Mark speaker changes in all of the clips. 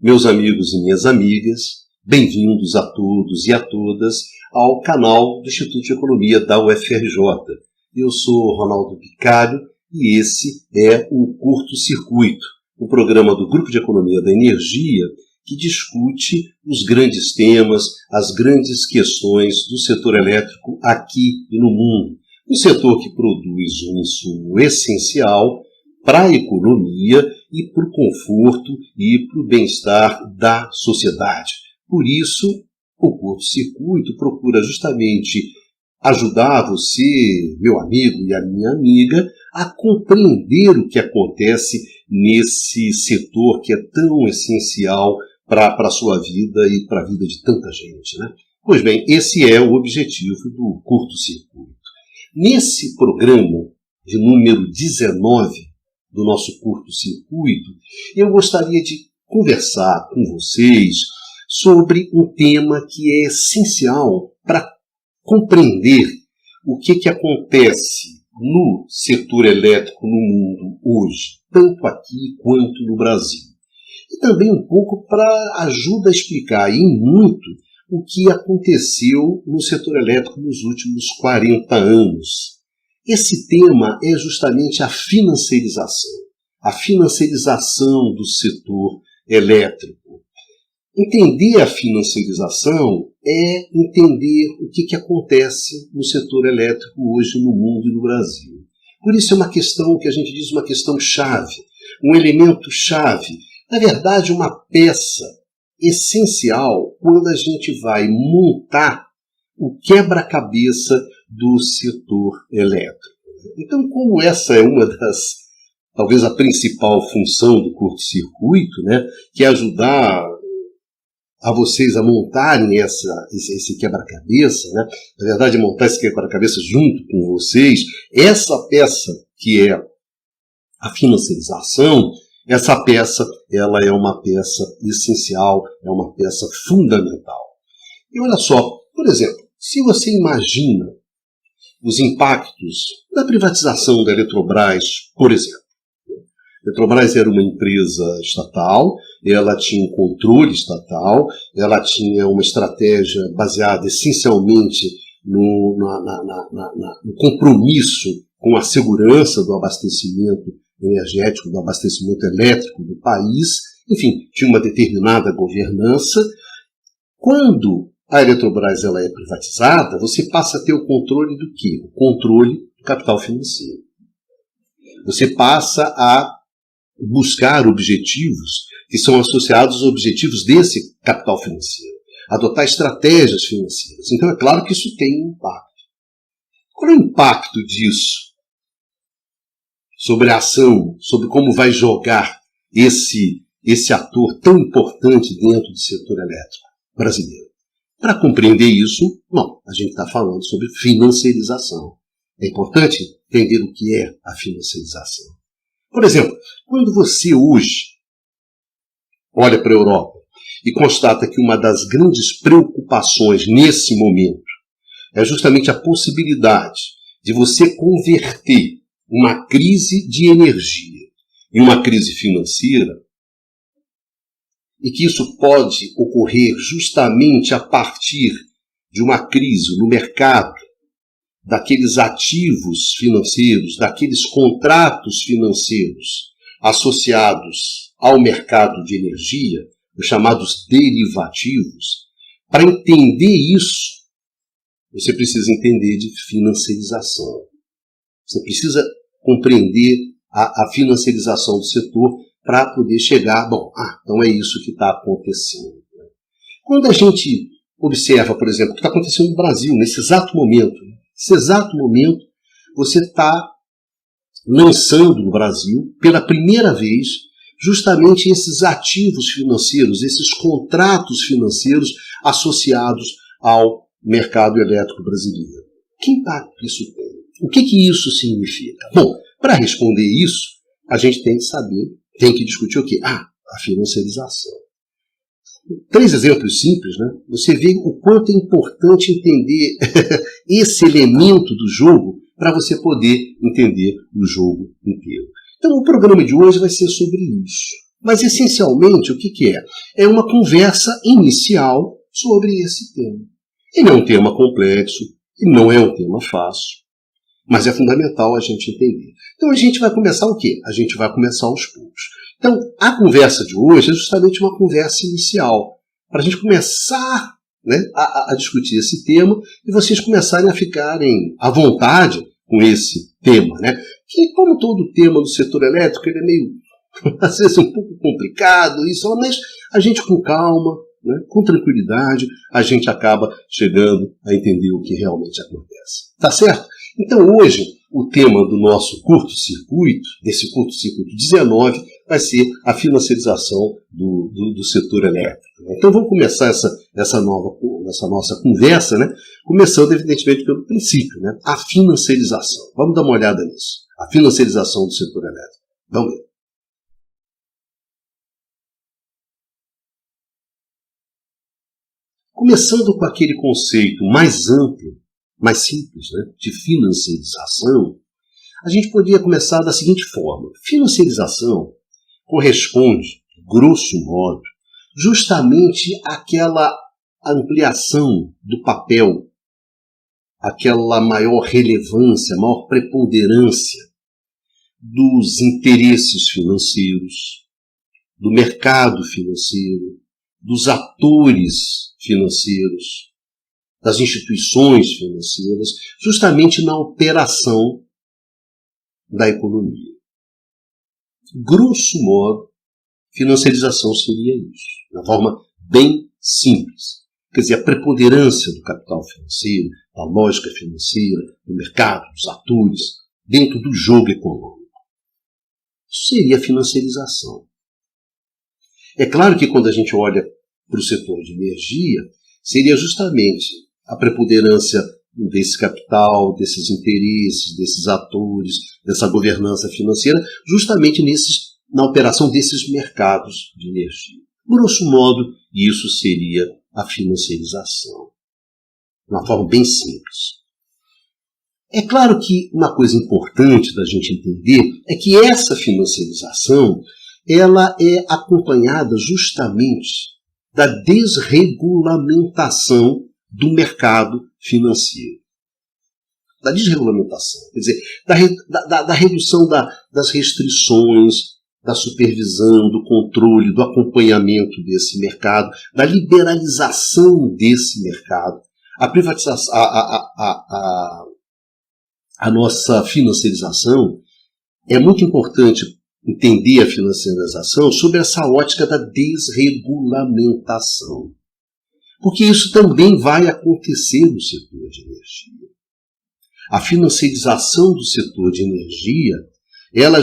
Speaker 1: Meus amigos e minhas amigas, bem-vindos a todos e a todas ao canal do Instituto de Economia da UFRJ. Eu sou Ronaldo Picalho e esse é o Curto Circuito, o programa do Grupo de Economia da Energia que discute os grandes temas, as grandes questões do setor elétrico aqui e no mundo. Um setor que produz um insumo essencial para a economia e para o conforto e para o bem-estar da sociedade. Por isso, o curto-circuito procura justamente ajudar você, meu amigo e a minha amiga, a compreender o que acontece nesse setor que é tão essencial para a sua vida e para a vida de tanta gente, né? Pois bem, esse é o objetivo do curto-circuito. Nesse programa de número 19, do nosso curto-circuito, eu gostaria de conversar com vocês sobre um tema que é essencial para compreender o que acontece no setor elétrico no mundo hoje, tanto aqui quanto no Brasil. E também um pouco para ajuda a explicar em muito o que aconteceu no setor elétrico nos últimos 40 anos. Esse tema é justamente a financiarização do setor elétrico. Entender a financiarização é entender o que acontece no setor elétrico hoje no mundo e no Brasil. Por isso é uma questão que a gente diz uma questão chave, um elemento chave, na verdade uma peça essencial quando a gente vai montar o quebra-cabeça do setor elétrico. Então, como essa é uma das, talvez a principal função do curto-circuito, né, que é ajudar a vocês a montarem esse quebra-cabeça, né, na verdade, montar esse quebra-cabeça junto com vocês, essa peça que é a financiarização, essa peça ela é uma peça essencial, é uma peça fundamental. E olha só, por exemplo, se você imagina os impactos da privatização da Eletrobras, por exemplo. A Eletrobras era uma empresa estatal, ela tinha um controle estatal, ela tinha uma estratégia baseada essencialmente no compromisso com a segurança do abastecimento energético, do abastecimento elétrico do país, enfim, tinha uma determinada governança. Quando a Eletrobras ela é privatizada, você passa a ter o controle do quê? O controle do capital financeiro. Você passa a buscar objetivos que são associados aos objetivos desse capital financeiro, adotar estratégias financeiras. Então é claro que isso tem um impacto. Qual é o impacto disso sobre a ação, sobre como vai jogar esse ator tão importante dentro do setor elétrico brasileiro? Para compreender isso, bom, a gente está falando sobre financiarização. É importante entender o que é a financiarização. Por exemplo, quando você hoje olha para a Europa e constata que uma das grandes preocupações nesse momento é justamente a possibilidade de você converter uma crise de energia em uma crise financeira, e que isso pode ocorrer justamente a partir de uma crise no mercado, daqueles ativos financeiros, daqueles contratos financeiros associados ao mercado de energia, os chamados derivativos. Para entender isso, você precisa entender de financiarização. Você precisa compreender a financiarização do setor para poder chegar, então é isso que está acontecendo. Quando a gente observa, por exemplo, o que está acontecendo no Brasil, nesse exato momento, você está lançando no Brasil, pela primeira vez, justamente esses ativos financeiros, esses contratos financeiros associados ao mercado elétrico brasileiro. Que impacto isso tem? O que isso significa? Bom, para responder isso, a gente tem que saber, tem que discutir o quê? A financiarização. 3 exemplos simples, né? Você vê o quanto é importante entender esse elemento do jogo para você poder entender o jogo inteiro. Então, o programa de hoje vai ser sobre isso. Mas, essencialmente, o que é? É uma conversa inicial sobre esse tema. Ele é um tema complexo, e não é um tema fácil, mas é fundamental a gente entender. Então, a gente vai começar o quê? A gente vai começar aos poucos. Então, a conversa de hoje é justamente uma conversa inicial, para a gente começar, né, a discutir esse tema e vocês começarem a ficarem à vontade com esse tema, né? Que, como todo tema do setor elétrico, ele é meio, às vezes, um pouco complicado, mas a gente com calma, né, com tranquilidade, a gente acaba chegando a entender o que realmente acontece. Tá certo? Então, hoje, o tema do nosso curto-circuito, desse curto-circuito 19, vai ser a financiarização do setor elétrico. Então, vamos começar essa nossa conversa, né? Começando, evidentemente, pelo princípio, né? A financiarização. Vamos dar uma olhada nisso. A financiarização do setor elétrico. Vamos ver. Começando com aquele conceito mais amplo, mais simples, né, de financiarização, a gente poderia começar da seguinte forma. Financiarização corresponde, grosso modo, justamente àquela ampliação do papel, aquela maior relevância, maior preponderância dos interesses financeiros, do mercado financeiro, dos atores financeiros, das instituições financeiras, justamente na operação da economia. Grosso modo, financiarização seria isso, de uma forma bem simples. Quer dizer, a preponderância do capital financeiro, da lógica financeira, do mercado, dos atores, dentro do jogo econômico. Isso seria a financiarização. É claro que quando a gente olha para o setor de energia, seria justamente a preponderância desse capital, desses interesses, desses atores, dessa governança financeira, justamente na operação desses mercados de energia. Grosso modo, isso seria a financiarização. De uma forma bem simples. É claro que uma coisa importante da gente entender é que essa financiarização ela é acompanhada justamente da desregulamentação do mercado financeiro. Da desregulamentação, quer dizer, da redução das restrições, da supervisão, do controle, do acompanhamento desse mercado, da liberalização desse mercado, a privatização, a nossa financiarização. É muito importante entender a financiarização sob essa ótica da desregulamentação. Porque isso também vai acontecer no setor de energia. A financiarização do setor de energia, ela é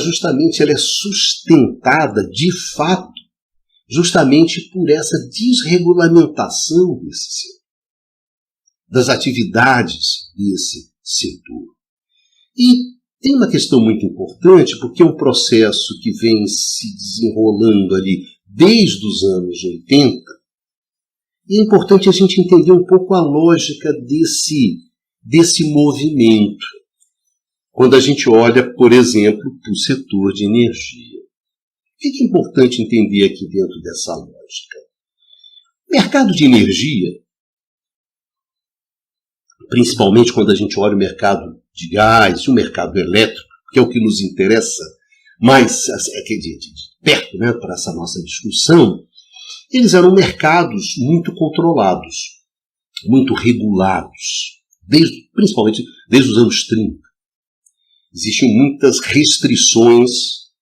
Speaker 1: sustentada, de fato, justamente por essa desregulamentação desse setor, das atividades desse setor. E tem uma questão muito importante, porque é um processo que vem se desenrolando ali desde os anos 80, e é importante a gente entender um pouco a lógica desse movimento, quando a gente olha, por exemplo, para o setor de energia. O que é importante entender aqui dentro dessa lógica? O mercado de energia, principalmente quando a gente olha o mercado de gás e o mercado elétrico, que é o que nos interessa mais de perto, né, para essa nossa discussão, eles eram mercados muito controlados, muito regulados, principalmente desde os anos 30. Existiam muitas restrições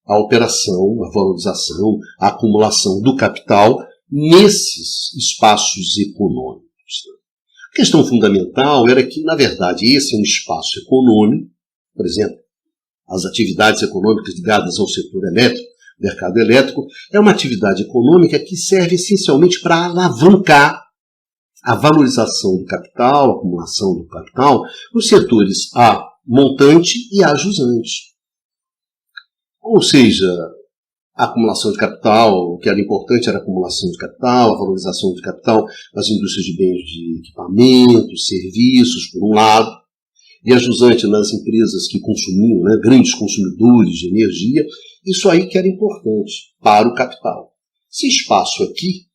Speaker 1: à operação, à valorização, à acumulação do capital nesses espaços econômicos. A questão fundamental era que, na verdade, esse é um espaço econômico, por exemplo, as atividades econômicas ligadas ao setor elétrico, mercado elétrico, é uma atividade econômica que serve essencialmente para alavancar a valorização do capital, a acumulação do capital, nos setores A, montante, e A, jusante. Ou seja, a acumulação de capital, o que era importante era a acumulação de capital, a valorização de capital nas indústrias de bens de equipamentos, serviços, por um lado, e a jusante nas empresas que consumiam, né, grandes consumidores de energia, Isso aí que era importante para o capital. Esse espaço aqui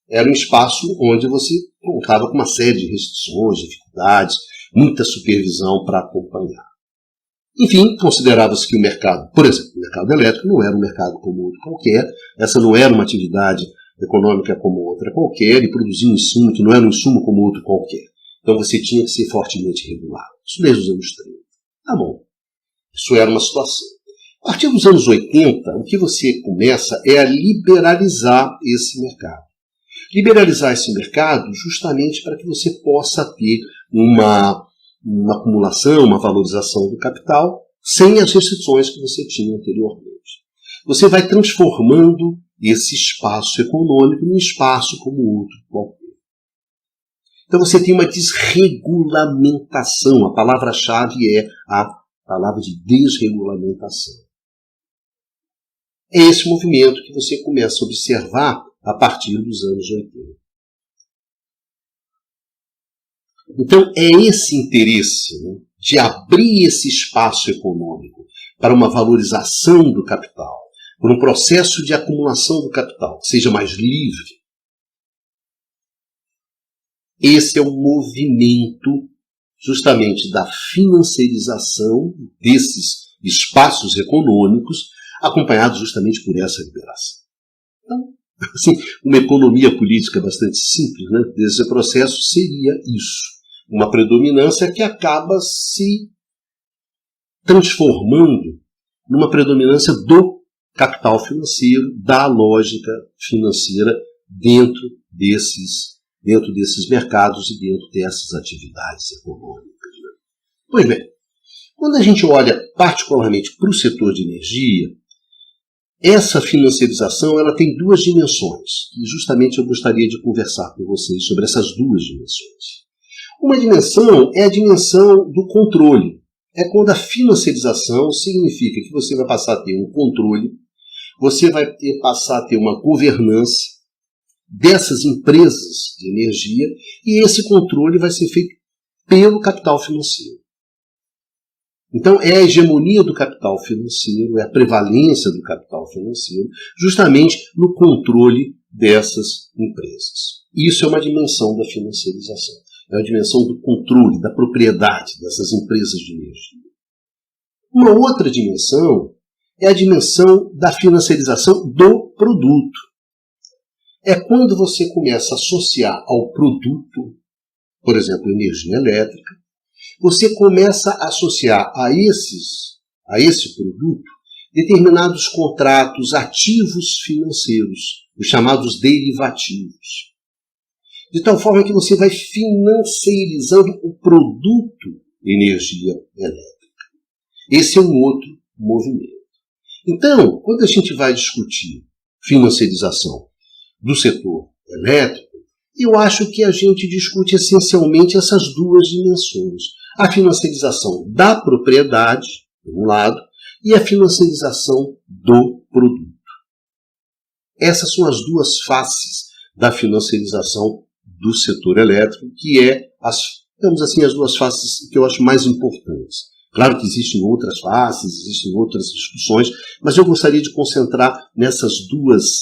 Speaker 1: era um espaço onde você contava com uma série de restrições, dificuldades, muita supervisão para acompanhar. Enfim, considerava-se que o mercado, por exemplo, o mercado elétrico não era um mercado como outro qualquer, essa não era uma atividade econômica como outra qualquer, e produzia um insumo que não era um insumo como outro qualquer. Então você tinha que ser fortemente regulado. Isso desde os anos 30. Tá bom. Isso era uma situação. A partir dos anos 80, o que você começa é a liberalizar esse mercado. Liberalizar esse mercado justamente para que você possa ter uma acumulação, uma valorização do capital sem as restrições que você tinha anteriormente. Você vai transformando esse espaço econômico num espaço como outro qualquer. Então você tem uma desregulamentação. A palavra-chave é a palavra de desregulamentação. É esse movimento que você começa a observar a partir dos anos 80. Então, é esse interesse, né, de abrir esse espaço econômico para uma valorização do capital, por um processo de acumulação do capital que seja mais livre. Esse é o movimento justamente da financiarização desses espaços econômicos, acompanhado justamente por essa liberação. Então, assim, uma economia política bastante simples, né, desse processo seria isso. Uma predominância que acaba se transformando numa predominância do capital financeiro, da lógica financeira dentro desses mercados e dentro dessas atividades econômicas. Né? Pois bem, quando a gente olha particularmente para o setor de energia, essa financiarização ela tem duas dimensões, e justamente eu gostaria de conversar com vocês sobre essas duas dimensões. Uma dimensão é a dimensão do controle. É quando a financiarização significa que você vai passar a ter um controle, você vai passar a ter uma governança dessas empresas de energia, e esse controle vai ser feito pelo capital financeiro. Então, é a hegemonia do capital financeiro, é a prevalência do capital financeiro, justamente no controle dessas empresas. Isso é uma dimensão da financiarização. É a dimensão do controle, da propriedade dessas empresas de energia. Uma outra dimensão é a dimensão da financiarização do produto. É quando você começa a associar ao produto, por exemplo, energia elétrica, você começa a associar a esse produto determinados contratos ativos financeiros, os chamados derivativos. De tal forma que você vai financiarizando o produto energia elétrica. Esse é um outro movimento. Então, quando a gente vai discutir financiarização do setor elétrico, eu acho que a gente discute essencialmente essas duas dimensões. A financiarização da propriedade, por um lado, e a financiarização do produto. Essas são as duas faces da financiarização do setor elétrico, que é, digamos assim, as duas faces que eu acho mais importantes. Claro que existem outras faces, existem outras discussões, mas eu gostaria de concentrar nessas duas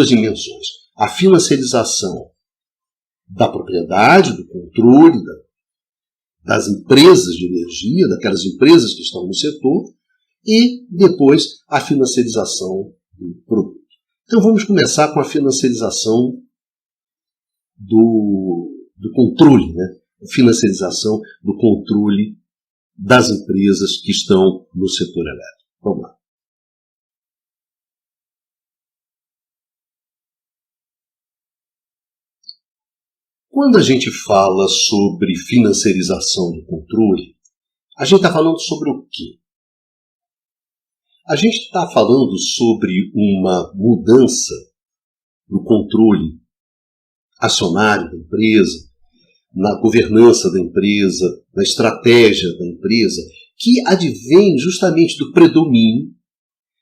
Speaker 1: dimensões. A financiarização da propriedade, do controle das empresas de energia, daquelas empresas que estão no setor, e depois a financiarização do produto. Então vamos começar com a financiarização do controle, né? A financiarização do controle das empresas que estão no setor elétrico. Vamos lá. Quando a gente fala sobre financiarização do controle, a gente está falando sobre o quê? A gente está falando sobre uma mudança no controle acionário da empresa, na governança da empresa, na estratégia da empresa, que advém justamente do predomínio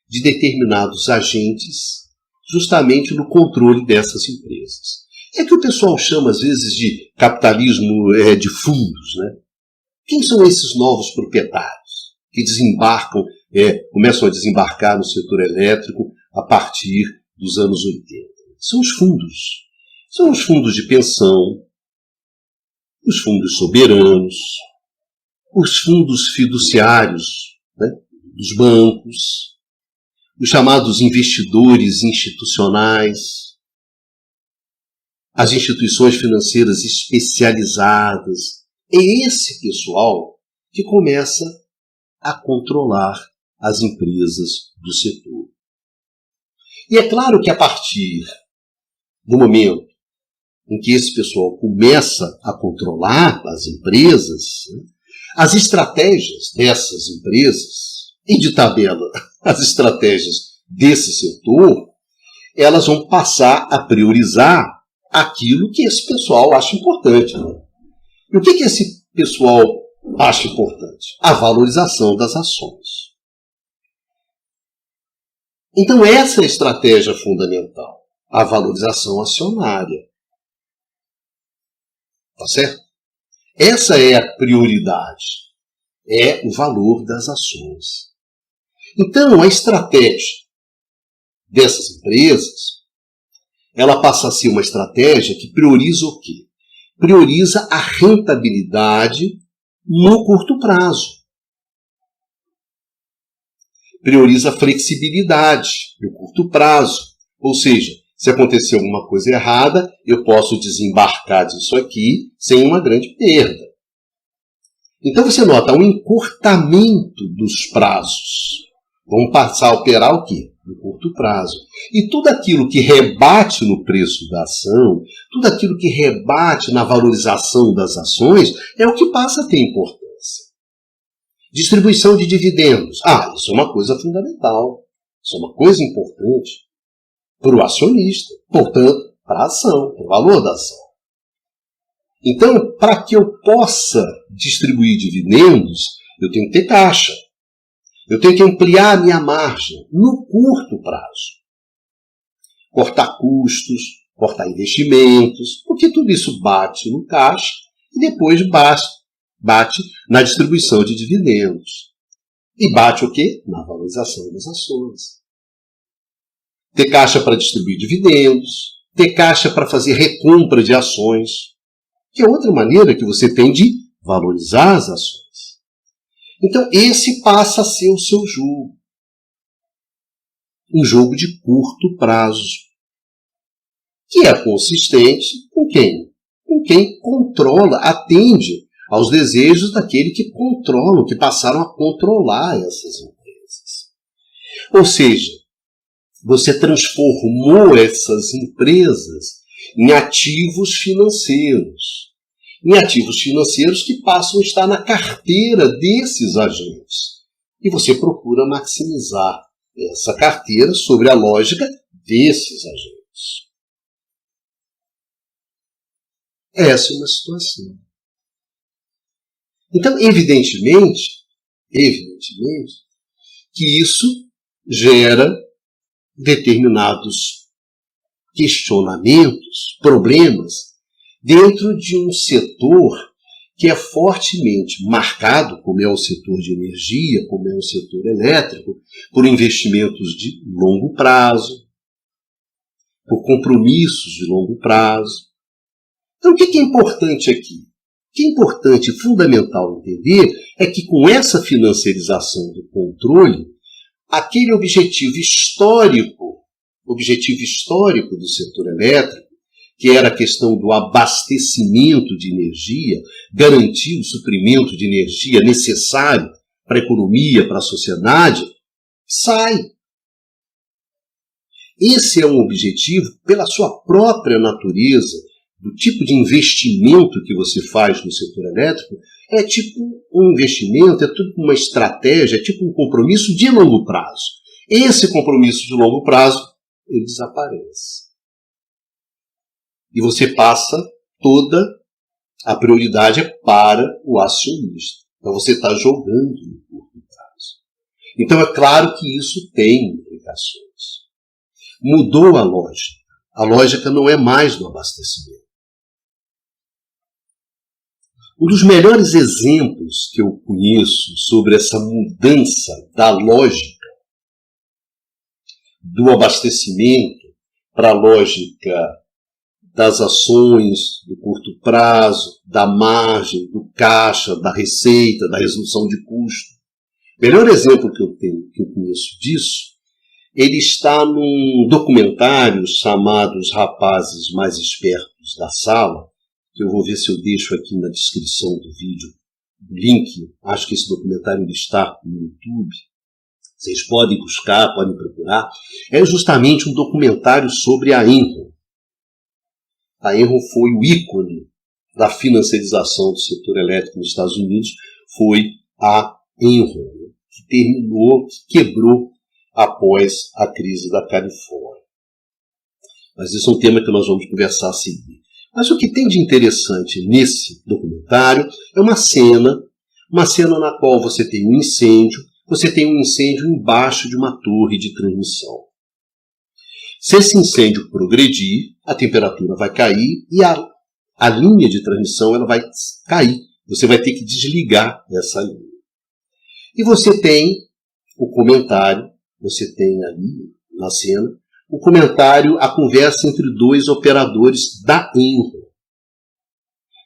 Speaker 1: de determinados agentes, justamente no controle dessas empresas. É que o pessoal chama, às vezes, de capitalismo de fundos, né? Quem são esses novos proprietários que desembarcam começam a desembarcar no setor elétrico a partir dos anos 80. São os fundos. São os fundos de pensão, os fundos soberanos, os fundos fiduciários, né, dos bancos, os chamados investidores institucionais, as instituições financeiras especializadas. É esse pessoal que começa a controlar as empresas do setor. E é claro que a partir do momento em que esse pessoal começa a controlar as empresas, as estratégias dessas empresas, e de tabela as estratégias desse setor, elas vão passar a priorizar aquilo que esse pessoal acha importante. Né? E o que esse pessoal acha importante? A valorização das ações. Então essa é a estratégia fundamental, a valorização acionária. Tá certo? Essa é a prioridade, é o valor das ações. Então a estratégia dessas empresas, ela passa a ser uma estratégia que prioriza o quê? Prioriza a rentabilidade no curto prazo. Prioriza a flexibilidade no curto prazo. Ou seja, se acontecer alguma coisa errada, eu posso desembarcar disso aqui sem uma grande perda. Então você nota um encurtamento dos prazos. Vamos passar a operar o quê? No curto prazo. E tudo aquilo que rebate no preço da ação, tudo aquilo que rebate na valorização das ações, é o que passa a ter importância. Distribuição de dividendos. Isso é uma coisa fundamental. Isso é uma coisa importante para o acionista, portanto, para a ação, para o valor da ação. Então, para que eu possa distribuir dividendos, eu tenho que ter caixa. Eu tenho que ampliar a minha margem no curto prazo. Cortar custos, cortar investimentos, porque tudo isso bate no caixa e depois bate na distribuição de dividendos. E bate o quê? Na valorização das ações. Ter caixa para distribuir dividendos, ter caixa para fazer recompra de ações, que é outra maneira que você tem de valorizar as ações. Então, esse passa a ser o seu jogo. Um jogo de curto prazo. Que é consistente com quem? Com quem controla, atende aos desejos daquele que controlam, que passaram a controlar essas empresas. Ou seja, você transformou essas empresas em ativos financeiros. Em ativos financeiros que passam a estar na carteira desses agentes. E você procura maximizar essa carteira sobre a lógica desses agentes. Essa é uma situação. Então, evidentemente, que isso gera determinados questionamentos, problemas, dentro de um setor que é fortemente marcado, como é o setor de energia, como é o setor elétrico, por investimentos de longo prazo, por compromissos de longo prazo. Então, o que é importante aqui? O que é importante e fundamental entender é que com essa financiarização do controle, aquele objetivo histórico do setor elétrico, que era a questão do abastecimento de energia, garantir o suprimento de energia necessário para a economia, para a sociedade, sai. Esse é um objetivo, pela sua própria natureza, do tipo de investimento que você faz no setor elétrico, é tipo um investimento, é tipo uma estratégia, é tipo um compromisso de longo prazo. Esse compromisso de longo prazo, ele desaparece. E você passa toda a prioridade para o acionista. Então você está jogando no curto prazo. Então é claro que isso tem implicações. Mudou a lógica. A lógica não é mais do abastecimento. Um dos melhores exemplos que eu conheço sobre essa mudança da lógica do abastecimento para a lógica das ações do curto prazo, da margem, do caixa, da receita, da resolução de custo. O melhor exemplo que eu conheço disso, ele está num documentário chamado Os Rapazes Mais Espertos da Sala, que eu vou ver se eu deixo aqui na descrição do vídeo o link. Acho que esse documentário está no YouTube. Vocês podem buscar, podem procurar. É justamente um documentário sobre a Enron. A Enron foi o ícone da financiarização do setor elétrico nos Estados Unidos. Foi a Enron, que terminou, que quebrou após a crise da Califórnia. Mas isso é um tema que nós vamos conversar a seguir. Mas o que tem de interessante nesse documentário é uma cena na qual você tem um incêndio embaixo de uma torre de transmissão. Se esse incêndio progredir, a temperatura vai cair e a linha de transmissão ela vai cair. Você vai ter que desligar essa linha. E você tem o comentário, você tem ali na cena, o comentário, a conversa entre dois operadores da Enron.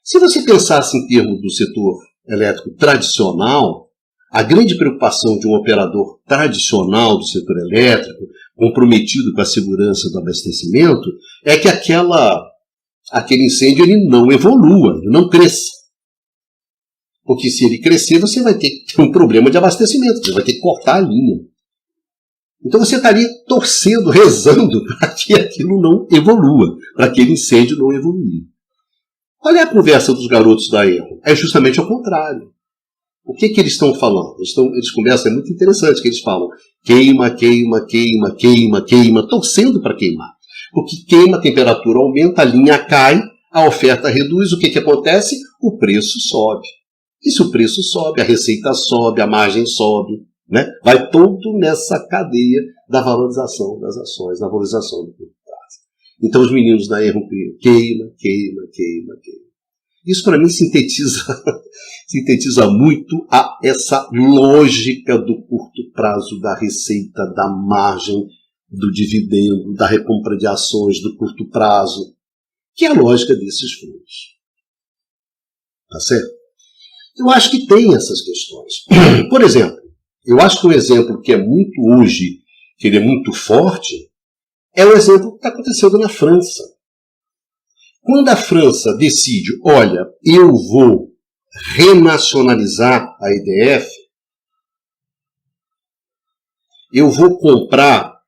Speaker 1: Se você pensasse em termos do setor elétrico tradicional, a grande preocupação de um operador tradicional do setor elétrico, comprometido com a segurança do abastecimento, é que aquele incêndio ele não evolua, ele não cresça. Porque se ele crescer, você vai ter um problema de abastecimento, você vai ter que cortar a linha. Então você estaria torcendo, rezando para que aquilo não evolua, para aquele incêndio não evoluir. Olha a conversa dos garotos da Enron. É justamente ao contrário. O que eles estão falando? Eles conversam, é muito interessante, que eles falam queima, queima, queima, queima, queima, torcendo para queimar. Porque queima, a temperatura aumenta, a linha cai, a oferta reduz, o que acontece? O preço sobe. E se o preço sobe, a receita sobe, a margem sobe. Né? Vai todo nessa cadeia da valorização das ações, da valorização do curto prazo. Então os meninos da Enron queima, queima, queima, queima. Isso para mim sintetiza muito essa lógica do curto prazo, da receita, da margem, do dividendo, da recompra de ações do curto prazo, que é a lógica desses fundos. Tá certo? Eu acho que tem essas questões. Por exemplo, eu acho que um exemplo que é muito hoje, que ele é muito forte, é o exemplo que está acontecendo na França. Quando a França decide, olha, eu vou renacionalizar a EDF, eu vou comprar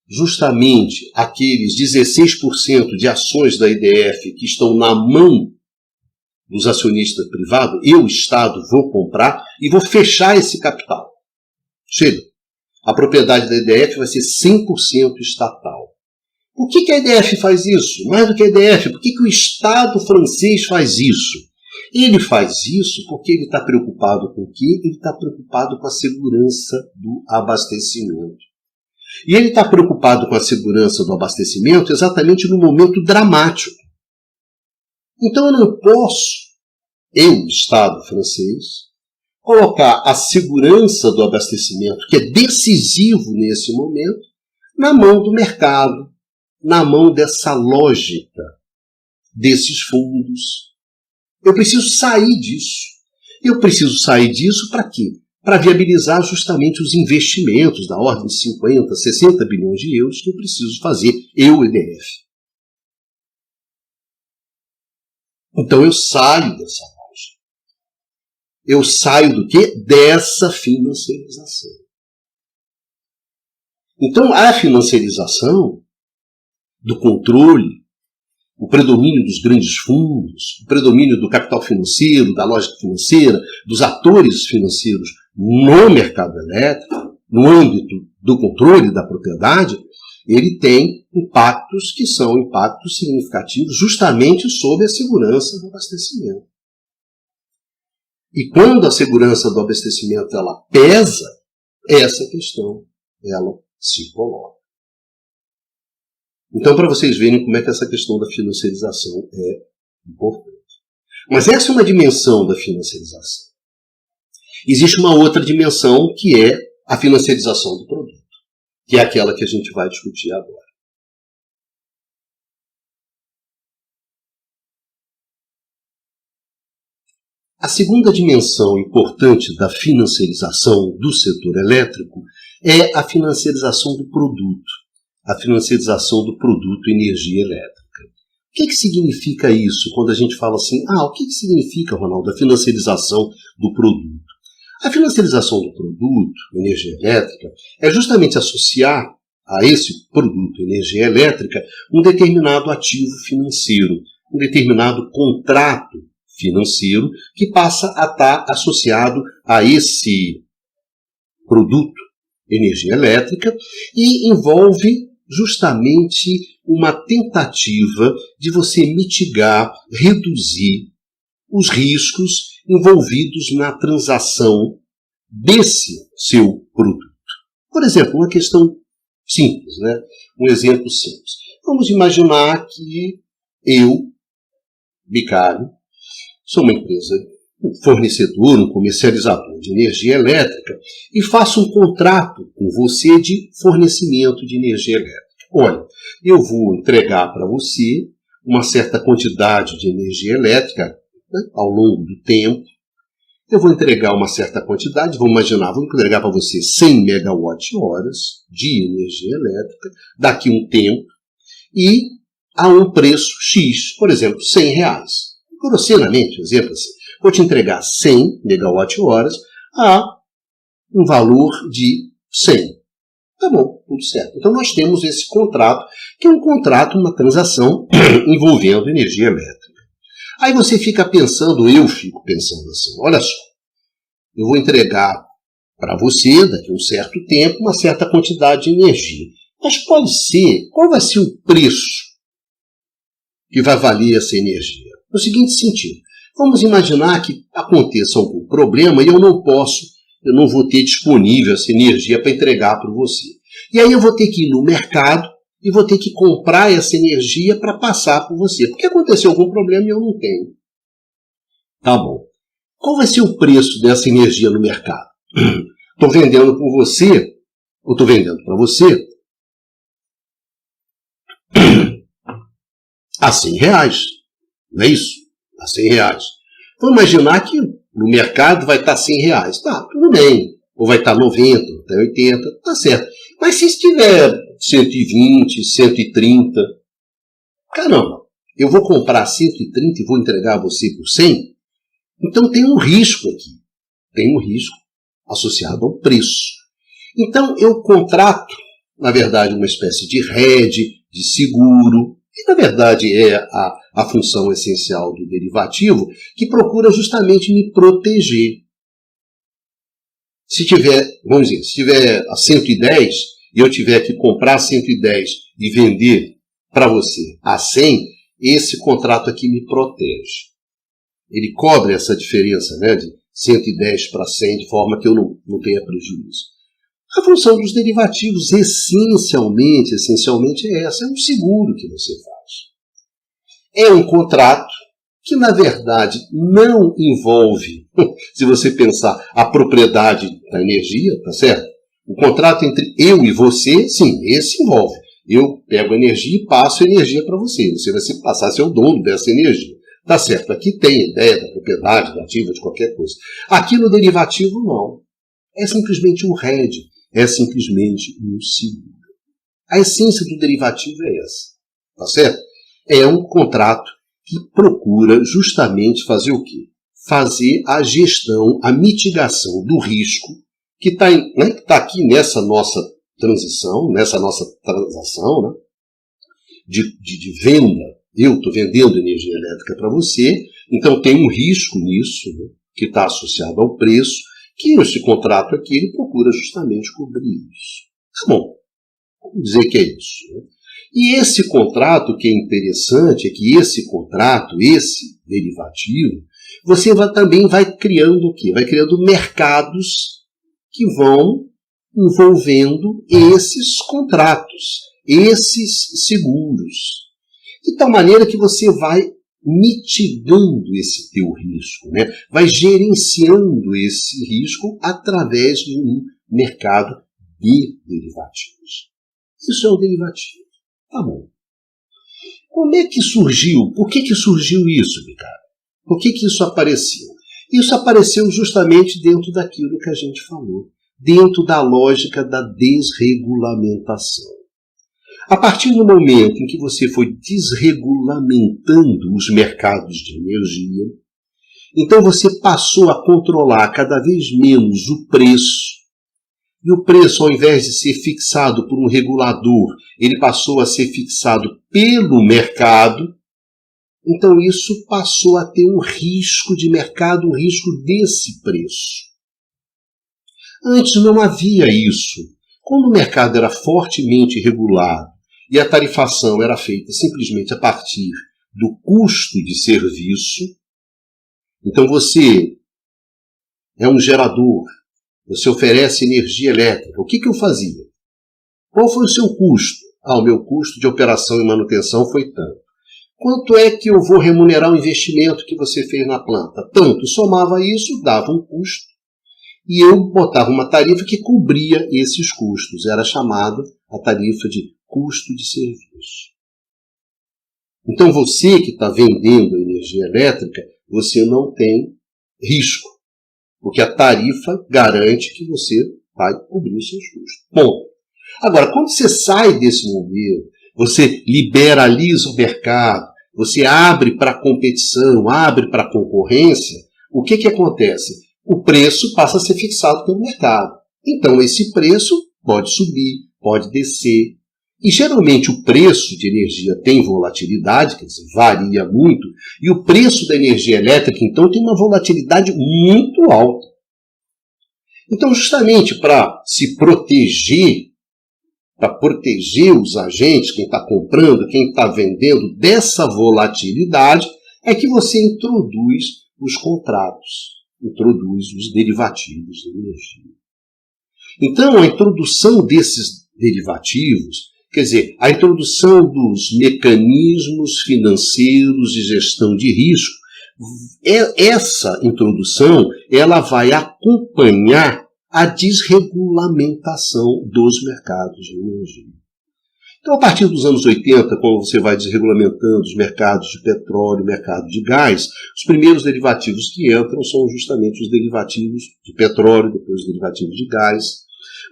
Speaker 1: justamente aqueles 16% de ações da EDF que estão na mão dos acionistas privados, eu, Estado, vou comprar e vou fechar esse capital. Chega. A propriedade da EDF vai ser 100% estatal. Por que a EDF faz isso? Mais do que a EDF, por que o Estado francês faz isso? Ele faz isso porque ele está preocupado com o quê? Ele está preocupado com a segurança do abastecimento. E ele está preocupado com a segurança do abastecimento exatamente no momento dramático. Então eu não posso, Estado francês, colocar a segurança do abastecimento, que é decisivo nesse momento, na mão do mercado, na mão dessa lógica, desses fundos. Eu preciso sair disso. Eu preciso sair disso para quê? Para viabilizar justamente os investimentos da ordem de 50, 60 bilhões de euros que eu preciso fazer, eu, EDF. Então eu saio dessa lógica. Eu saio do quê? Dessa financiarização. Então a financiarização do controle, o predomínio dos grandes fundos, o predomínio do capital financeiro, da lógica financeira, dos atores financeiros no mercado elétrico, no âmbito do controle da propriedade, ele tem impactos que são impactos significativos justamente sobre a segurança do abastecimento. E quando a segurança do abastecimento ela pesa, essa questão ela se coloca. Então, para vocês verem como é que essa questão da financiarização é importante. Mas essa é uma dimensão da financiarização. Existe uma outra dimensão que é a financiarização do produto, que é aquela que a gente vai discutir agora. A segunda dimensão importante da financiarização do setor elétrico é a financiarização do produto, a financiarização do produto energia elétrica. O que significa isso quando a gente fala assim, o que significa, Ronaldo, a financiarização do produto? A financiarização do produto, energia elétrica, é justamente associar a esse produto, energia elétrica, um determinado ativo financeiro, um determinado contrato financeiro que passa a estar associado a esse produto, energia elétrica, e envolve justamente uma tentativa de você mitigar, reduzir os riscos envolvidos na transação desse seu produto. Por exemplo, uma questão simples, né? Um exemplo simples. Vamos imaginar que eu, Bicalho, sou uma empresa, um fornecedor, um comercializador de energia elétrica e faço um contrato com você de fornecimento de energia elétrica. Olha, eu vou entregar para você uma certa quantidade de energia elétrica, né, ao longo do tempo. Eu vou entregar uma certa quantidade, vou entregar para você 100 megawatt-horas de energia elétrica daqui a um tempo e a um preço X, por exemplo, R$100. Grosseiramente, exemplo assim, vou te entregar 100 megawatt-horas a um valor de 100. Tá bom, tudo certo. Então nós temos esse contrato, que é um contrato, uma transação envolvendo energia elétrica. Aí você fica pensando, eu fico pensando assim, olha só, eu vou entregar para você, daqui a um certo tempo, uma certa quantidade de energia. Mas pode ser, qual vai ser o preço que vai valer essa energia? No seguinte sentido, vamos imaginar que aconteça algum problema e eu não vou ter disponível essa energia para entregar para você. E aí eu vou ter que ir no mercado e vou ter que comprar essa energia para passar por você. Porque aconteceu algum problema e eu não tenho. Tá bom. Qual vai ser o preço dessa energia no mercado? Estou vendendo por você, ou estou vendendo para você, a R$100. Não é isso? A R$100. Vamos imaginar que no mercado vai estar R$100. Tá, tudo bem. Ou vai estar 90, até 80, tá certo. Mas se estiver 120, 130, caramba, eu vou comprar 130 e vou entregar a você por 100? Então tem um risco aqui. Tem um risco associado ao preço. Então eu contrato, na verdade, uma espécie de hedge, de seguro, que na verdade é a função essencial do derivativo, que procura justamente me proteger. Se tiver, vamos dizer, se tiver a 110 e eu tiver que comprar 110 e vender para você a 100, esse contrato aqui me protege. Ele cobre essa diferença, né, de 110 para 100, de forma que eu não tenha prejuízo. A função dos derivativos, essencialmente é essa, é um seguro que você faz. É um contrato que, na verdade, não envolve, se você pensar, a propriedade da energia, tá certo? O contrato entre eu e você, sim, esse envolve. Eu pego a energia e passo a energia para você. Você vai se passar a ser o dono dessa energia. Tá certo, aqui tem a ideia da propriedade, da ativa, de qualquer coisa. Aqui no derivativo, não. É simplesmente um hedge, é simplesmente um seguro. A essência do derivativo é essa, tá certo? É um contrato que procura justamente fazer o quê? Fazer a gestão, a mitigação do risco que está aqui nessa nossa transação, né, de venda. Eu estou vendendo energia elétrica para você, então tem um risco nisso, né, que está associado ao preço, que esse contrato aqui ele procura justamente cobrir isso. Tá bom, vamos dizer que é isso. Né? E esse contrato, que é interessante, é que esse contrato, esse derivativo, você também vai criando o quê? Vai criando mercados que vão envolvendo esses contratos, esses seguros. De tal maneira que você vai mitigando esse teu risco, né? Vai gerenciando esse risco através de um mercado de derivativos. Isso é o derivativo. Tá bom. Como é que surgiu? Por que surgiu isso, Ricardo? Por que isso apareceu? Isso apareceu justamente dentro daquilo que a gente falou, dentro da lógica da desregulamentação. A partir do momento em que você foi desregulamentando os mercados de energia, então você passou a controlar cada vez menos o preço. E o preço, ao invés de ser fixado por um regulador, ele passou a ser fixado pelo mercado. Então isso passou a ter um risco de mercado, um risco desse preço. Antes não havia isso. Quando o mercado era fortemente regulado e a tarifação era feita simplesmente a partir do custo de serviço, então você é um gerador, você oferece energia elétrica. O que eu fazia? Qual foi o seu custo? O meu custo de operação e manutenção foi tanto. Quanto é que eu vou remunerar o investimento que você fez na planta? Tanto. Somava isso, dava um custo. E eu botava uma tarifa que cobria esses custos. Era chamada a tarifa de custo de serviço. Então você que está vendendo energia elétrica, você não tem risco. Porque a tarifa garante que você vai cobrir os seus custos. Bom, agora, quando você sai desse modelo, você liberaliza o mercado, você abre para a competição, abre para a concorrência, o que acontece? O preço passa a ser fixado pelo mercado. Então, esse preço pode subir, pode descer. E, geralmente, o preço de energia tem volatilidade, quer dizer, varia muito, e o preço da energia elétrica, então, tem uma volatilidade muito alta. Então, justamente para se proteger, para proteger os agentes, quem está comprando, quem está vendendo, dessa volatilidade, é que você introduz os contratos, introduz os derivativos de energia. Então, a introdução desses derivativos, quer dizer, a introdução dos mecanismos financeiros de gestão de risco, essa introdução ela vai acompanhar a desregulamentação dos mercados de energia. Então, a partir dos anos 80, quando você vai desregulamentando os mercados de petróleo, mercado de gás, os primeiros derivativos que entram são justamente os derivativos de petróleo, depois os derivativos de gás.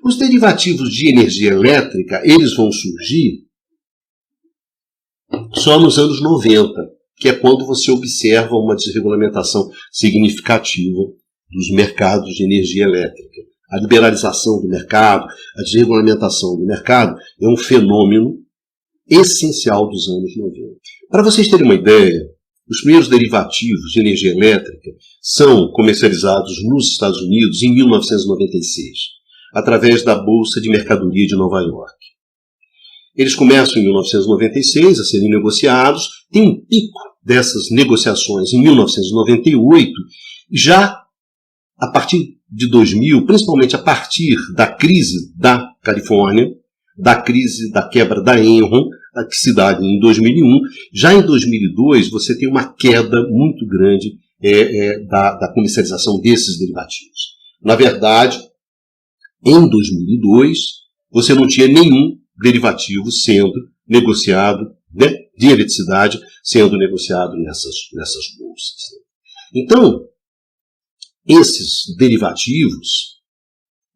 Speaker 1: Os derivativos de energia elétrica, eles vão surgir só nos anos 90, que é quando você observa uma desregulamentação significativa dos mercados de energia elétrica. A liberalização do mercado, a desregulamentação do mercado é um fenômeno essencial dos anos 90. Para vocês terem uma ideia, os primeiros derivativos de energia elétrica são comercializados nos Estados Unidos em 1996, através da Bolsa de Mercadoria de Nova York. Eles começam em 1996 a serem negociados, tem um pico dessas negociações em 1998, já a partir de 2000, principalmente a partir da crise da Califórnia, da crise da quebra da Enron, que se dá em 2001, já em 2002 você tem uma queda muito grande da comercialização desses derivativos. Na verdade, em 2002, você não tinha nenhum derivativo sendo negociado, né, de eletricidade sendo negociado nessas bolsas. Então, esses derivativos,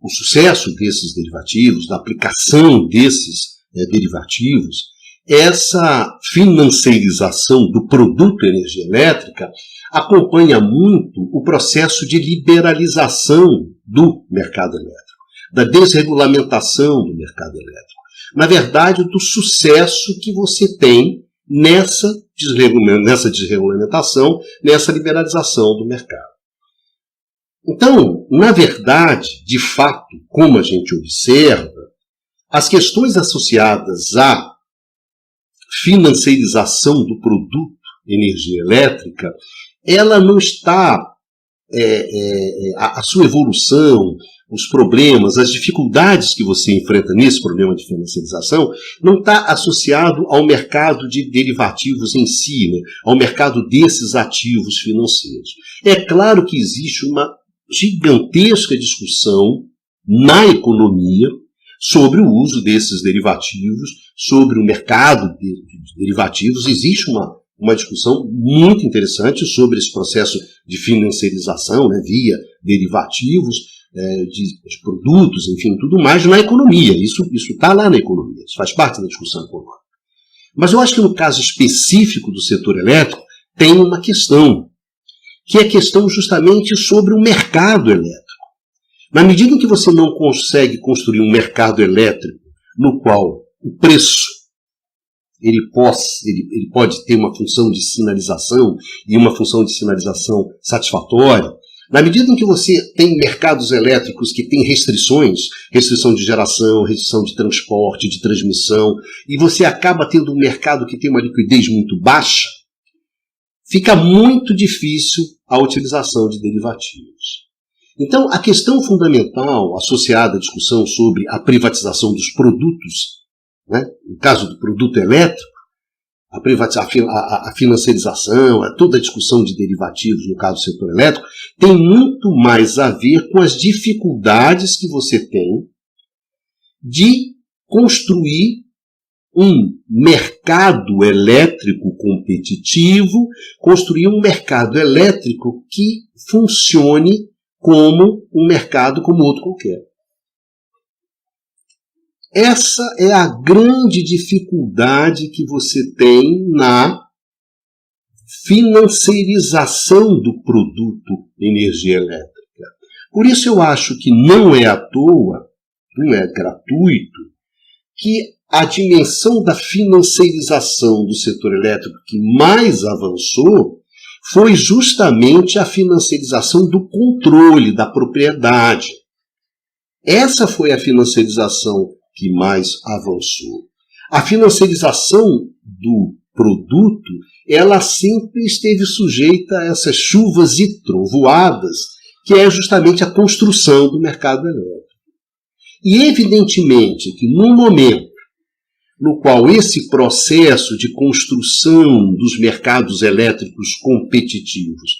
Speaker 1: o sucesso desses derivativos, da aplicação desses derivativos, essa financiarização do produto energia elétrica acompanha muito o processo de liberalização do mercado elétrico, da desregulamentação do mercado elétrico. Na verdade, do sucesso que você tem nessa desregulamentação, nessa liberalização do mercado. Então, na verdade, de fato, como a gente observa, as questões associadas à financiarização do produto energia elétrica, ela não está, a sua evolução, os problemas, as dificuldades que você enfrenta nesse problema de financiarização, não está associado ao mercado de derivativos em si, né? Ao mercado desses ativos financeiros. É claro que existe uma gigantesca discussão na economia sobre o uso desses derivativos, sobre o mercado de derivativos. Existe uma discussão muito interessante sobre esse processo de financiarização, né, via derivativos, de produtos, enfim, tudo mais na economia. Isso está lá na economia, isso faz parte da discussão econômica. Mas eu acho que no caso específico do setor elétrico tem uma questão, que é a questão justamente sobre o mercado elétrico. Na medida em que você não consegue construir um mercado elétrico no qual o preço ele pode ter uma função de sinalização e uma função de sinalização satisfatória, na medida em que você tem mercados elétricos que têm restrições, restrição de geração, restrição de transporte, de transmissão, e você acaba tendo um mercado que tem uma liquidez muito baixa, fica muito difícil a utilização de derivativos. Então, a questão fundamental associada à discussão sobre a privatização dos produtos, né, no caso do produto elétrico, a financiarização, toda a discussão de derivativos no caso do setor elétrico, tem muito mais a ver com as dificuldades que você tem de construir um mercado elétrico competitivo, construir um mercado elétrico que funcione como um mercado como outro qualquer. Essa é a grande dificuldade que você tem na financiarização do produto energia elétrica. Por isso eu acho que não é à toa, não é gratuito, que a dimensão da financiarização do setor elétrico que mais avançou foi justamente a financiarização do controle, da propriedade. Essa foi a financiarização que mais avançou. A financiarização do produto, ela sempre esteve sujeita a essas chuvas e trovoadas, que é justamente a construção do mercado elétrico. E evidentemente que no momento no qual esse processo de construção dos mercados elétricos competitivos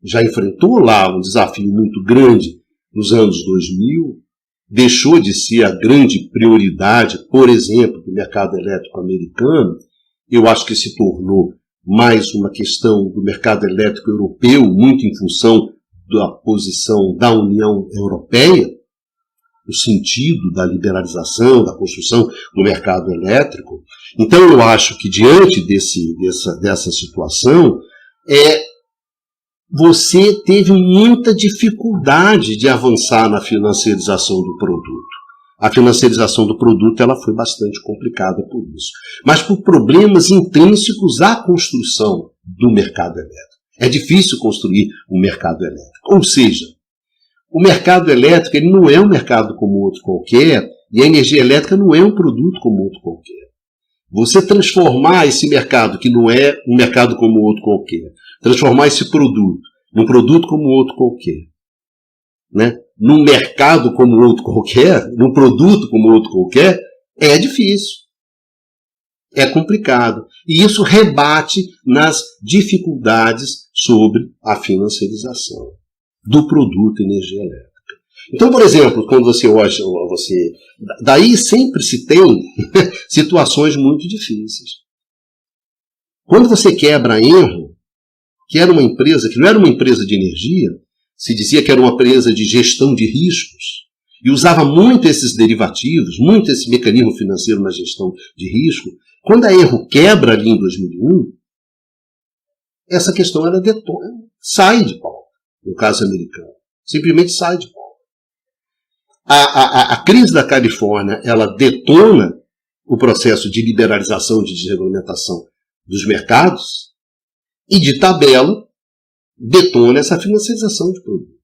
Speaker 1: já enfrentou lá um desafio muito grande nos anos 2000, deixou de ser a grande prioridade, por exemplo, do mercado elétrico americano, eu acho que se tornou mais uma questão do mercado elétrico europeu, muito em função da posição da União Europeia, o sentido da liberalização, da construção do mercado elétrico. Então eu acho que diante dessa situação, você teve muita dificuldade de avançar na financiarização do produto. A financiarização do produto ela foi bastante complicada por isso. Mas por problemas intrínsecos à construção do mercado elétrico. É difícil construir um mercado elétrico. Ou seja, o mercado elétrico ele não é um mercado como outro qualquer, e a energia elétrica não é um produto como outro qualquer. Você transformar esse mercado, que não é um mercado como outro qualquer, transformar esse produto num produto como outro qualquer, né? Num mercado como outro qualquer, num produto como outro qualquer, é difícil. É complicado. E isso rebate nas dificuldades sobre a financiarização do produto energia elétrica. Então, por exemplo, quando você olha, daí sempre se tem situações muito difíceis. Quando você quebra a Enro, que era uma empresa, que não era uma empresa de energia, se dizia que era uma empresa de gestão de riscos, e usava muito esses derivativos, muito esse mecanismo financeiro na gestão de risco. Quando a Enro quebra ali em 2001, essa questão ela sai de pauta, no caso americano. Simplesmente sai de pauta. A crise da Califórnia, ela detona o processo de liberalização, de desregulamentação dos mercados, e de tabela detona essa financiarização de produto.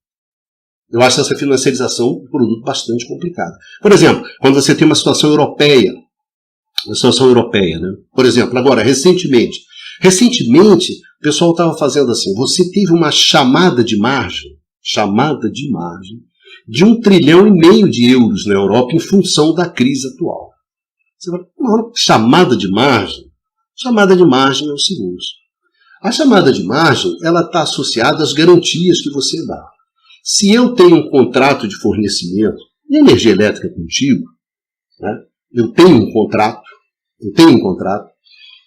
Speaker 1: Eu acho essa financiarização do produto bastante complicada. Por exemplo, quando você tem uma situação europeia, né? Por exemplo, agora, recentemente, o pessoal estava fazendo assim, você teve uma chamada de margem, de 1,5 trilhão de euros na Europa em função da crise atual. Você vai uma chamada de margem. Chamada de margem é o seguinte. A chamada de margem ela está associada às garantias que você dá. Se eu tenho um contrato de fornecimento de energia elétrica contigo, né, eu tenho um contrato,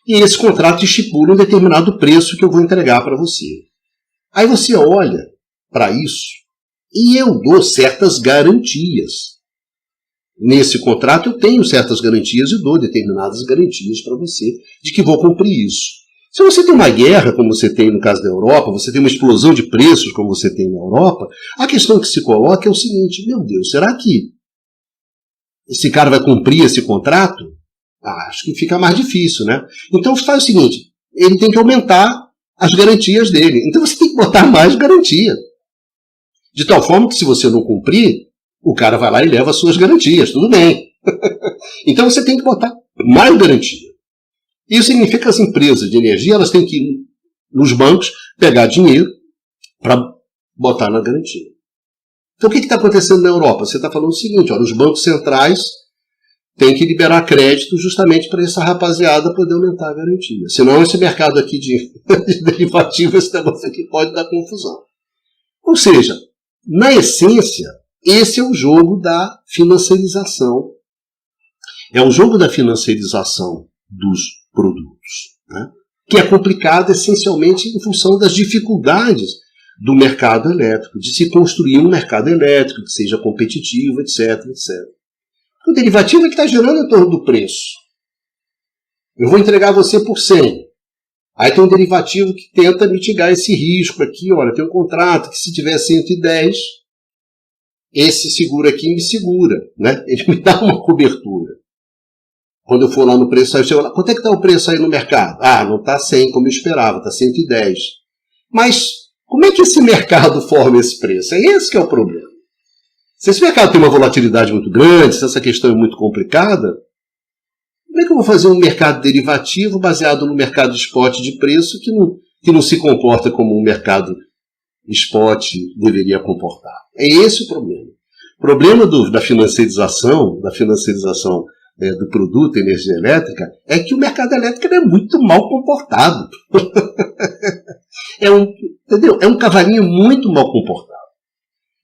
Speaker 1: e esse contrato estipula um determinado preço que eu vou entregar para você. Aí você olha para isso e eu dou certas garantias. Nesse contrato eu tenho certas garantias e dou determinadas garantias para você de que vou cumprir isso. Se você tem uma guerra, como você tem no caso da Europa, você tem uma explosão de preços, como você tem na Europa, a questão que se coloca é o seguinte, meu Deus, será que esse cara vai cumprir esse contrato? Acho que fica mais difícil, né? Então faz o seguinte, ele tem que aumentar as garantias dele. Então você tem que botar mais garantia. De tal forma que se você não cumprir, o cara vai lá e leva as suas garantias, tudo bem. Então você tem que botar mais garantia. Isso significa que as empresas de energia elas têm que ir nos bancos, pegar dinheiro para botar na garantia. Então o que está acontecendo na Europa? Você está falando o seguinte, olha, os bancos centrais têm que liberar crédito justamente para essa rapaziada poder aumentar a garantia. Senão esse mercado aqui de derivativos, esse negócio aqui pode dar confusão. Ou seja, na essência, esse é o jogo da financiarização. É o jogo da financiarização dos produtos, né? Que é complicado essencialmente em função das dificuldades do mercado elétrico, de se construir um mercado elétrico que seja competitivo, etc, etc. O derivativo é que está gerando em torno do preço. Eu vou entregar você por 100. Aí tem um derivativo que tenta mitigar esse risco aqui. Olha, tem um contrato que se tiver 110, esse seguro aqui me segura, né? Ele me dá uma cobertura. Quando eu for lá no preço, aí eu chego lá, quanto é que está o preço aí no mercado? Ah, não está 100 como eu esperava, está 110. Mas como é que esse mercado forma esse preço? É esse que é o problema. Se esse mercado tem uma volatilidade muito grande, se essa questão é muito complicada, como é que eu vou fazer um mercado derivativo baseado no mercado spot de preço que não se comporta como um mercado spot deveria comportar? É esse o problema. O problema da financiarização do produto energia elétrica é que o mercado elétrico é muito mal comportado. É um cavalinho muito mal comportado.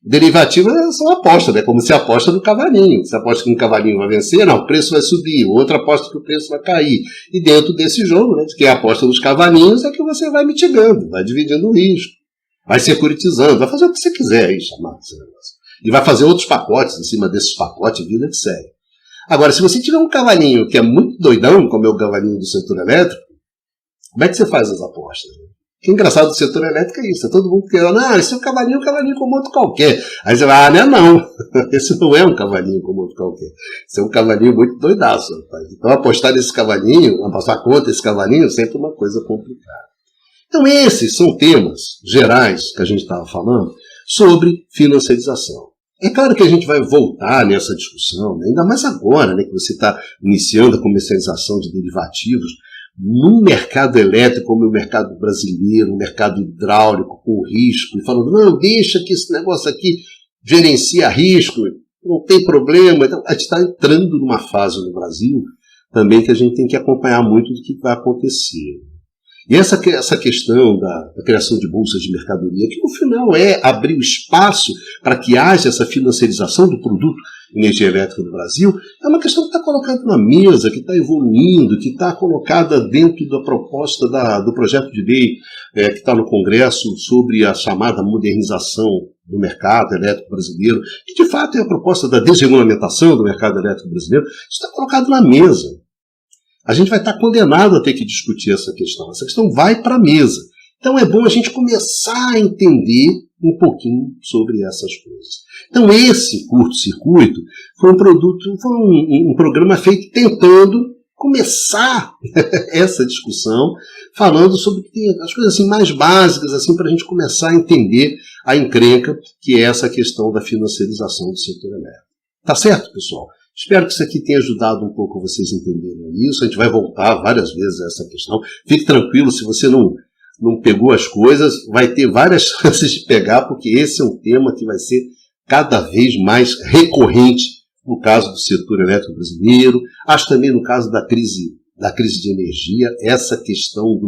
Speaker 1: Derivativo é só aposta, né? Como se aposta no cavalinho. Você aposta que um cavalinho vai vencer, não, o preço vai subir. O outro aposta que o preço vai cair. E dentro desse jogo, né, de quem aposta nos cavalinhos, é que você vai mitigando, vai dividindo o risco, vai securitizando, vai fazer o que você quiser aí, chamar esse negócio. E vai fazer outros pacotes em cima desses pacotes, vida que segue. Agora, se você tiver um cavalinho que é muito doidão, como é o cavalinho do setor elétrico, como é que você faz as apostas? Né? O que é engraçado do setor elétrico é isso. É todo mundo querendo, esse é um cavalinho como outro qualquer. Aí você vai, não. Esse não é um cavalinho como outro qualquer. Esse é um cavalinho muito doidaço, rapaz. Então apostar nesse cavalinho, apostar contra esse cavalinho, é sempre uma coisa complicada. Então esses são temas gerais que a gente estava falando sobre financiarização. É claro que a gente vai voltar nessa discussão, né? Ainda mais agora, né, que você está iniciando a comercialização de derivativos, num mercado elétrico como o mercado brasileiro, um mercado hidráulico com risco, e falando, não, deixa que esse negócio aqui gerencia risco, não tem problema. Então, a gente está entrando numa fase no Brasil também que a gente tem que acompanhar muito do que vai acontecer. E essa questão da criação de bolsas de mercadoria, que no final é abrir o espaço para que haja essa financiarização do produto energia elétrica no Brasil, é uma questão que está colocada na mesa, que está evoluindo, que está colocada dentro da proposta do projeto de lei que está no Congresso sobre a chamada modernização do mercado elétrico brasileiro, que de fato é a proposta da desregulamentação do mercado elétrico brasileiro. Isso está colocado na mesa. A gente vai estar condenado a ter que discutir essa questão. Essa questão vai para a mesa. Então é bom a gente começar a entender um pouquinho sobre essas coisas. Então esse curto-circuito foi um programa feito tentando começar essa discussão, falando sobre as coisas assim, mais básicas assim, para a gente começar a entender a encrenca que é essa questão da financiarização do setor elétrico. Tá certo, pessoal? Espero que isso aqui tenha ajudado um pouco vocês a entenderem isso. A gente vai voltar várias vezes a essa questão. Fique tranquilo, se você não pegou as coisas, vai ter várias chances de pegar, porque esse é um tema que vai ser cada vez mais recorrente no caso do setor elétrico brasileiro, acho também no caso da crise de energia, essa questão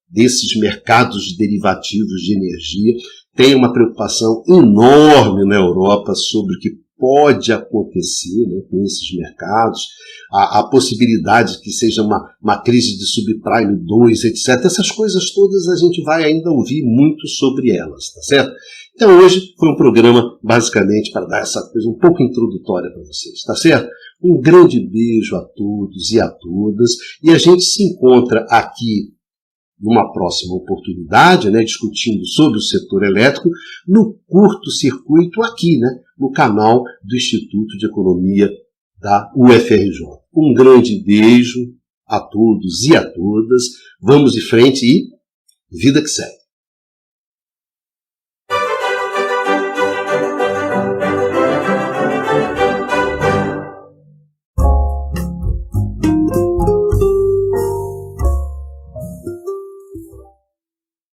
Speaker 1: desses mercados derivativos de energia. Tem uma preocupação enorme na Europa sobre o que pode acontecer, né, com esses mercados, a possibilidade que seja uma crise de subprime 2, etc. Essas coisas todas a gente vai ainda ouvir muito sobre elas, tá certo? Então hoje foi um programa basicamente para dar essa coisa um pouco introdutória para vocês, tá certo? Um grande beijo a todos e a todas, e a gente se encontra aqui numa próxima oportunidade, né, discutindo sobre o setor elétrico, no curto-circuito aqui, né, no canal do Instituto de Economia da UFRJ. Um grande beijo a todos e a todas. Vamos de frente e vida que segue.